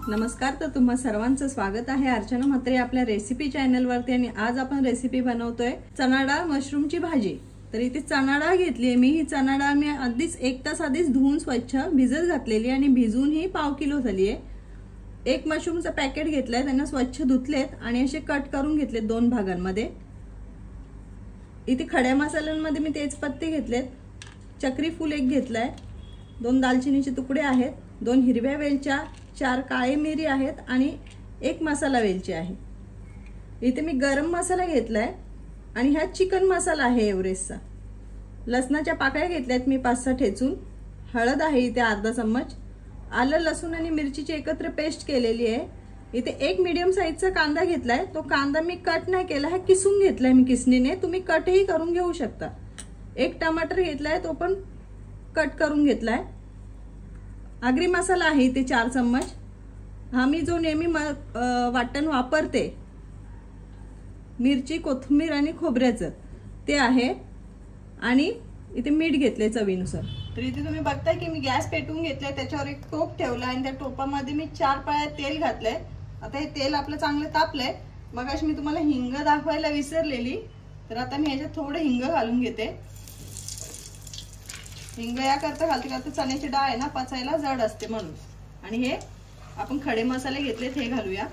नमस्कार, तर तुम्हा सर्वांचं स्वागत आहे अर्चना म्हात्रे आपल्या रेसिपी चॅनल वरती। आणि आज आपण रेसिपी बनवतोय चणा डाळ मशरूमची भाजी। तर इथे चणा डाळ घेतली मी। ही चणा डाळ मी आधीच 1 तास आधीच धुवून स्वच्छ भिजत घातलेली आणि भिजून ही पाव किलो झाली आहे। एक मशरूमचं पॅकेट घेतलंय, त्यांना स्वच्छ धुतलेत आणि असे कट करून घेतलेत 2 भागांमध्ये। इथे खड्या मसाल्यांमध्ये मी तेजपत्ते घेतलेत, चक्री फूल एक घेतलाय, 2 दालचिनीचे तुकडे आहेत, 2 हिरव्या वेलच्या, 4 काळे मिरी आहेत आणि 1 मसाला वेलची आहे। इथे मी गरम मसाला घेतलाय आणि हा चिकन मसाला आहे एव्हरेस्टचा। लसणाच्या पाकळ्या घेतल्यात मी 5-6 ठेचून। हळद आहे इथे अर्धा चम्मच। आलं लसूण आणि मिरचीची एकत्र पेस्ट केलेली आहे। इथे 1 मीडियम साईजचा कांदा घेतलाय, तो कांदा मी कट नाही केला, हा किसून घेतलाय मी किसणीने, तुम्ही कटही करून घेऊ शकता। 1 टमाटर घेतलाय, तो पण कट करून घेतलाय। आगरी मसाला आहे इथे 4 चम्मच। हा मी जो नेहमी वाटण वापरते मिरची, कोथिंबीर आणि खोबऱ्याचं ते आहे। आणि इथे मीठ घेतले चवीनुसार। तर इथे तुम्ही बघताय की मी गॅस पेटवून घेतलाय, त्याच्यावर एक टोप ठेवला आणि त्या टोपामध्ये मी 4 पळ्या तेल घातलंय। आता हे तेल आपलं चांगलं तापलंय। मगाशी मी तुम्हाला हिंग दाखवायला विसरलेली, तर आता मी याच्यात थोडं हिंग घालून घेते। हिंग या करता घालते का तर चण्याची डाळ आहे ना, पचायला जड असते म्हणून। आणि हे आपण खडे मसाले घेतलेत हे घालूया।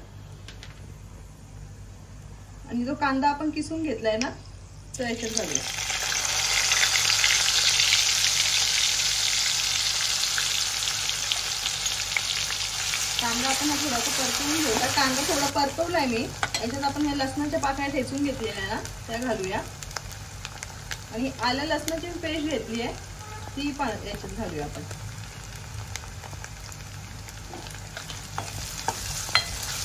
आणि जो कांदा आपण किसून घेतलाय ना, तो याच्यात घालूया। कांदा आपण हा थोडासा परतवून घेऊया। कांदा थोडा परतवलाय मी। याच्यात आपण हे लसणाच्या पाकळ्या ठेचून घेतलेल्या ना, त्या घालूया। आणि आलं लसणाची पेस्ट घेतली आहे, ती पण याच्यात घालूया आपण।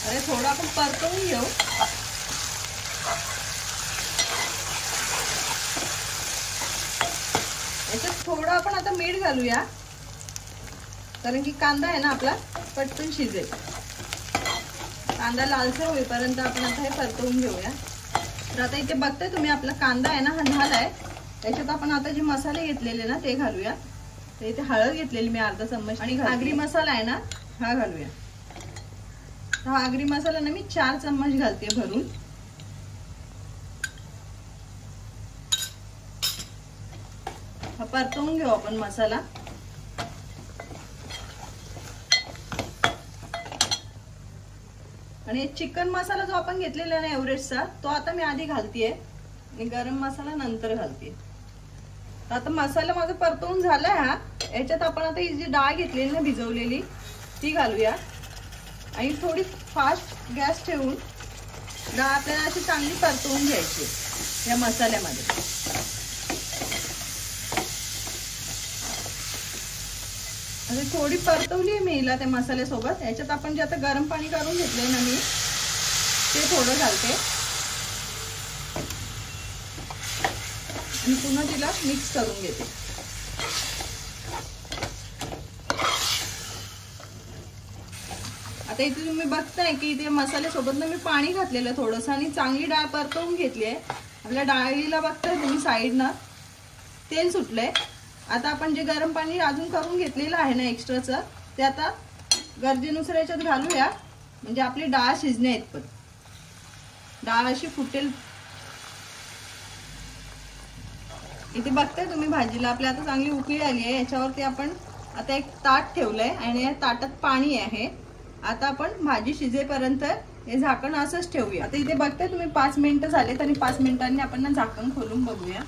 अरे थोडं आपण परतवून घेऊ। याच्यात थोडं आपण आता मीठ घालूया, कारण की कांदा आहे ना आपला पटकन शिजेल। कांदा लालसर होईपर्यंत आपण आता हे परतवून घेऊया। तर आता इथे बघताय तुम्ही आपला कांदा आहे ना हा झालाय। याच्यात आपण आता जे मसाले घेतलेले ना ते घालूया। तर इथे हळद घेतलेली मी अर्धा चम्मच आणि आगरी मसाला आहे ना हा घालूया। हा आगरी मसाला ना मी 4 चम्मच घालते भरून। हा परतवून घेऊ आपण मसाला। आणि चिकन मसाला जो आपण घेतलेला ना एव्हरेस्टचा, तो आता मी आधी घालतेय आणि गरम मसाला नंतर घालते। आता मसाला माझा परतवून झालाय हा। याच्यात आपण आता ही जी डाळ घेतलेली ना भिजवलेली ती घालूया। आणि थोडी फास्ट गॅस ठेवून डाळ आपल्याला अशी चांगली परतवून घ्यायची या मसाल्यामध्ये। अशी थोडी परतवली मी हिला त्या मसाल्यासोबत। याच्यात आपण जे आता गरम पाणी करून घेतलंय ना मी, ते थोडं घालते आणि पुन्हा तिला मिक्स करून घेते। आता इथे तुम्ही बघताय की इथे मसाल्यासोबत ना मी पाणी घातलेलं थोडंसं आणि चांगली डाळ परतवून घेतली आहे। आपल्या डाळीला बघताय तुम्ही साईडनं तेल सुटलंय। आता आपण जे गरम पाणी अजून करून घेतलेलं आहे ना एक्स्ट्राचं, ते आता गरजेनुसार याच्यात घालूया, म्हणजे आपली डाळ शिजण्या इतपत। डाळ अशी फुटेल। इथे बघताय तुम्ही भाजीला आपल्या आता चांगली उकळी आली आहे। याच्यावरती आपण आता एक ताट ठेवलंय आणि या ताटात पाणी आहे। आता आपण भाजी शिजेपर्यंत हे झाकण असंच ठेवूया। आता इथे बघताय तुम्ही 5 मिनिटं झालेत आणि 5 मिनिटांनी आपण ना झाकण खोलून बघूया।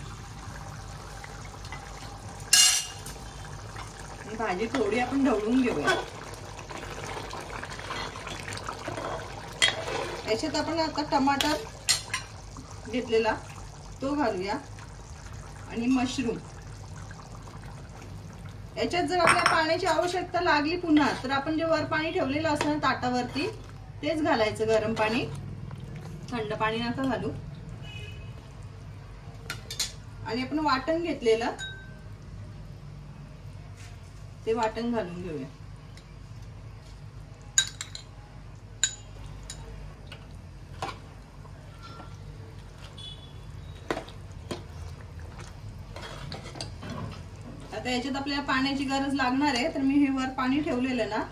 भाजी थोडी आपण ढवळून घेऊया। याच्यात आपण आता टमाटर घेतलेला तो घालूया आणि मशरूम। याच्यात जर आपल्याला पाण्याची आवश्यकता लागली पुन्हा, तर आपण जे वर पाणी ठेवलेलं असतं ताटावरती तेच घालायचं गरम पाणी, थंड पाणी नका घालू। आणि आपण वाटण घेतलेलं ते वाटण घालून घेऊया। आता याच्यात आपल्याला पाण्याची गरज लागणार आहे, तर मी हे वर पाणी ठेवलेलं ना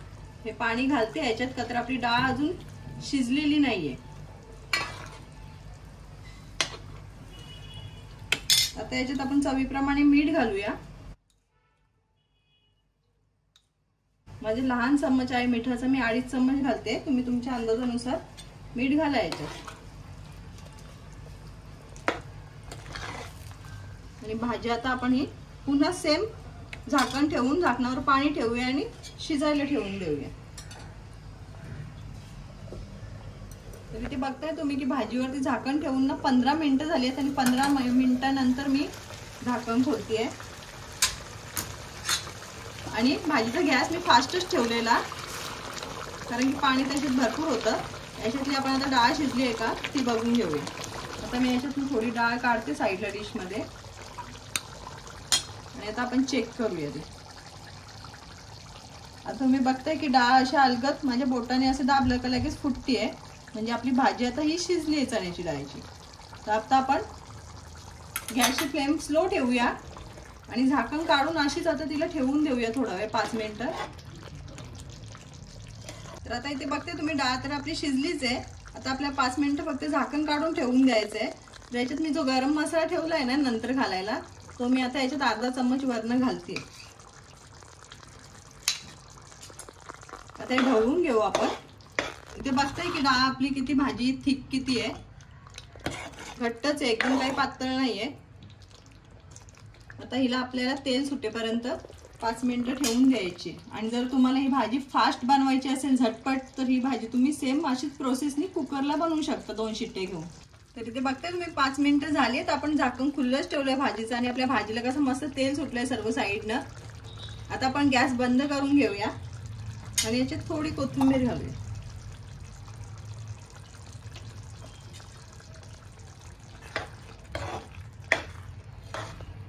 हे पाणी घालते याच्यात, का तर आपली डाळ अजून शिजलेली नाहीये। आता याच्यात आपण चवीप्रमाणे मीठ घालूया। माझे लहान चम्मच आहे मिठाचा, मी 2.5 चम्मच घालते, तुम्ही तुमच्या अंदाजानुसार मीठ घाला याच्यात। आणि भाजी आता आपण ही पुन्हा सेम झाकण ठेवून झाकणावर पाणी ठेवूया आणि शिजायला ठेवून देऊया। तर इथे बघताय तुम्ही की भाजीवरती झाकण ठेवून ना 15 मिनिटं झाली आहेत आणि 15 मिनिटांनंतर मी झाकण खोलतेय। आणि भाजीचा गॅस मी फास्टच ठेवलेला, कारण की पाणी त्याच्यात भरपूर होतं। याच्यातली आपण आता डाळ शिजली आहे का ती बघून घेऊया। आता मी याच्यातून थोडी डाळ काढते साईडला डिश मध्ये आणि आता आपण चेक करूया ते। आता तुम्ही बघताय की डाळ अशी अलगद माझ्या बोटाने असं दाबलं का लगेच फुटतीये, म्हणजे आपली भाजी आता ही शिजली आहे चण्याची डाळीची। तर आता आपण गॅसची फ्लेम स्लो ठेवूया आणि झाकण काढून अशीच आता तिला ठेवून देऊया थोडा वेळ, 5 मिनिटं। तर आता इथे बघते तुम्ही डाळ तर आपली शिजलीच आहे। आता आपल्या 5 मिनिटं फक्त झाकण काढून ठेवून द्यायचंय। याच्यात मी जो गरम मसाला ठेवलाय ना नंतर घालायला, तो मी आता याच्यात अर्धा चम्मच वरनं घालते। आता हे ढवळून घेऊ आपण। इथे बघताय की डाळ आपली किती भाजी थिक किती आहे, घट्टच आहे एकदम, काही पातळ नाहीये। आता हिला आपल्याला तेल सुटेपर्यंत 5 मिनिटं ठेवून द्यायची। आणि जर तुम्हाला ही भाजी फास्ट बनवायची असेल झटपट, तर ही भाजी तुम्ही सेम अशीच प्रोसेसनी कुकरला बनवू शकता 2 शिट्टे घेऊन। तर इथे बघताय तुम्ही 5 मिनिटं झाली, तर आपण झाकण खुल्लंच ठेवलंय भाजीचं आणि आपल्या भाजीला कसं मस्त तेल सुटलंय सर्व साईडनं। आता आपण गॅस बंद करून घेऊया आणि याच्यात थोडी कोथिंबीर घालूया।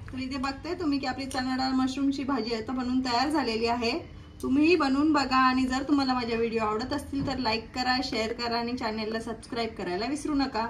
तर इथे बघताय तुम्ही की आपली चणा डाळ मशरूमची भाजी आता बनवून तयार झालेली आहे। तुम्हीही बनवून बघा आणि जर तुम्हाला माझे व्हिडिओ आवडत असतील तर लाईक करा, शेअर करा आणि चॅनलला सबस्क्राईब करायला विसरू नका।